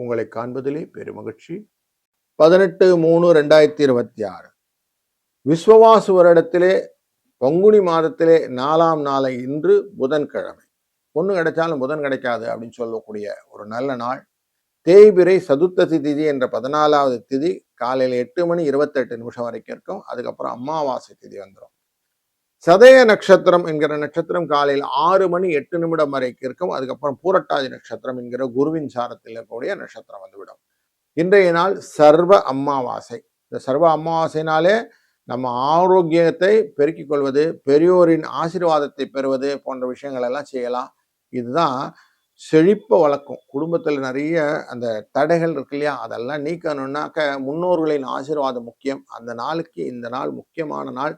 உங்களை காண்பதிலே பெருமகிழ்ச்சி. 18/3/2026 விஸ்வவாசு வருடத்திலே பங்குனி மாதத்திலே 4ஆம் நாளை இன்று புதன்கிழமை. பொண்ணு கிடைச்சாலும் புதன் கிடைக்காது அப்படின்னு சொல்லக்கூடிய ஒரு நல்ல நாள். தேய்பிறை சதுர்த்தசி திதி என்ற 14வது திதி காலையில் 8:28 வரைக்கும் இருக்கும். அதுக்கப்புறம் அமாவாசை திதி வந்துடும். சதய நட்சத்திரம் என்கிற நட்சத்திரம் காலையில் 6:08 வரைக்கும் இருக்கும். அதுக்கப்புறம் பூரட்டாதி நட்சத்திரம் என்கிற குருவின் சாரத்தில் இருக்கக்கூடிய நட்சத்திரம் வந்துவிடும். இன்றைய நாள் சர்வ அமாவாசை. இந்த சர்வ அமாவாசைனாலே நம்ம ஆரோக்கியத்தை பெருக்கிக் கொள்வது, பெரியோரின் ஆசீர்வாதத்தை பெறுவது போன்ற விஷயங்கள் எல்லாம் செய்யலாம். இதுதான் செழிப்ப வளர்க்கும். குடும்பத்தில் நிறைய அந்த தடைகள் இருக்கு இல்லையா, அதெல்லாம் நீக்கணும்னாக்க முன்னோர்களின் ஆசீர்வாதம் முக்கியம். அந்த நாளுக்கு இந்த நாள் முக்கியமான நாள்.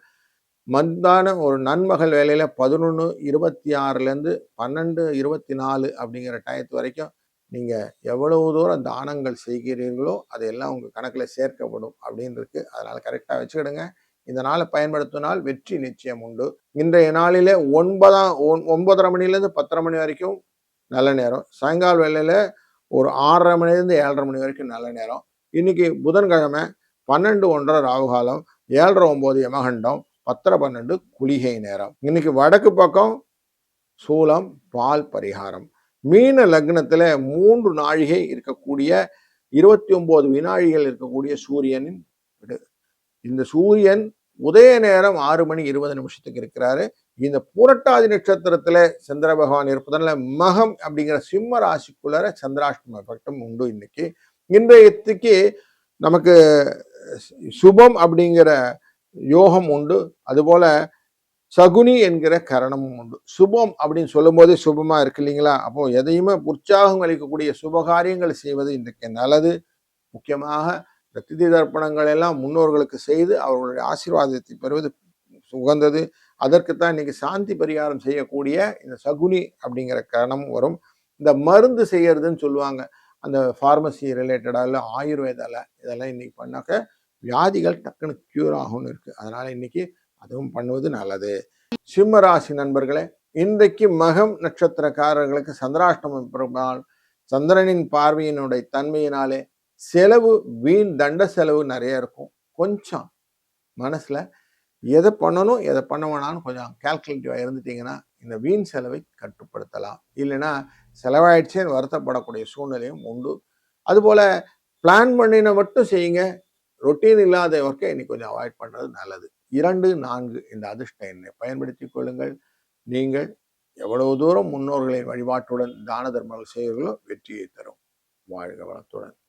மந்தான ஒரு நன்மகள் வேலையில 11:26 12:24 அப்படிங்கிற டயத்து வரைக்கும் நீங்க எவ்வளவு தூரம் தானங்கள் செய்கிறீர்களோ அதையெல்லாம் உங்க கணக்குல சேர்க்கப்படும் அப்படின்னு இருக்கு. அதனால கரெக்டா வச்சுக்கிடுங்க. இந்த நாளை பயன்படுத்தினால் வெற்றி நிச்சயம் உண்டு. இன்றைய நாளிலே 9:30 மணிலேருந்து 10:30 மணி வரைக்கும் நல்ல நேரம். சாயங்கால வேலையில ஒரு 6:30 மணிலேருந்து 7:30 மணி வரைக்கும் நல்ல நேரம். இன்னைக்கு புதன்கிழமை 12:01 ராகுகாலம், 7:09 யமகண்டம், 10:12 குளிகை நேரம். இன்னைக்கு வடக்கு பக்கம் சூலம், பால் பரிகாரம். மீன லக்னத்துல 3 நாழிகை இருக்கக்கூடிய 29 வினாழிகள் இருக்கக்கூடிய சூரியனின் இந்த சூரியன் உதய நேரம் 6:20 இருக்கிறாரு. இந்த பூரட்டாதி நட்சத்திரத்துல சந்திர பகவான் இருப்பதனால மகம் அப்படிங்கிற சிம்ம ராசிக்குள்ளார சந்திராஷ்டம எஃபெக்டும் உண்டு. இன்னைக்கு இன்றையத்துக்கு நமக்கு சுபம் அப்படிங்கிற யோகம் உண்டு. அதுபோல சகுனி என்கிற கரணமும் உண்டு. சுபம் அப்படின்னு சொல்லும் போதே சுபமா இருக்கு இல்லைங்களா? அப்போ எதையுமே உற்சாகம் அளிக்கக்கூடிய சுபகாரியங்கள் செய்வது இன்றைக்கு நல்லது. முக்கியமாக இந்த திதி தர்ப்பணங்கள் எல்லாம் முன்னோர்களுக்கு செய்து அவர்களுடைய ஆசீர்வாதத்தை பெறுவது உகந்தது. அதற்குத்தான் இன்னைக்கு சாந்தி பரிகாரம் செய்யக்கூடிய இந்த சகுனி அப்படிங்கிற கரணம் வரும். இந்த மருந்து செய்யறதுன்னு சொல்லுவாங்க, அந்த ஃபார்மசி ரிலேட்டடா இல்லை ஆயுர்வேதால, இதெல்லாம் இன்னைக்கு பண்ணாக்க வியாதிகள் டக்குன்னு கியூர் ஆகும்னு இருக்கு. அதனால இன்னைக்கு அதுவும் பண்ணுவது நல்லது. சிம்ம ராசி நண்பர்களே, இன்றைக்கு மகம் நட்சத்திரக்காரர்களுக்கு சந்திராஷ்டமம் பெருமாள் சந்திரனின் பார்வையினுடைய தன்மையினாலே செலவு, வீண் தண்ட செலவு நிறைய இருக்கும். கொஞ்சம் மனசுல எதை பண்ணணும் எதை பண்ண வேணாம்னு கொஞ்சம் கால்குலேட்டிவா இருந்துட்டீங்கன்னா இந்த வீண் செலவை கட்டுப்படுத்தலாம். இல்லைன்னா செலவாயிடுச்சேன்னு வருத்தப்படக்கூடிய சூழ்நிலையும் உண்டு. அதுபோல பிளான் பண்ணின மட்டும் செய்யுங்க. ரொட்டீன் இல்லாத ஒர்க்கை இன்னைக்கு கொஞ்சம் அவாய்ட் பண்றது நல்லது. 2, 4 இந்த அதிர்ஷ்ட எண்ணை பயன்படுத்திக் கொள்ளுங்கள். நீங்கள் எவ்வளவு தூரம் முன்னோர்களின் வழிபாட்டுடன் தான தர்மங்கள் செய்வீர்களோ வெற்றியை தரும். வாழ்க வளத்துடன்.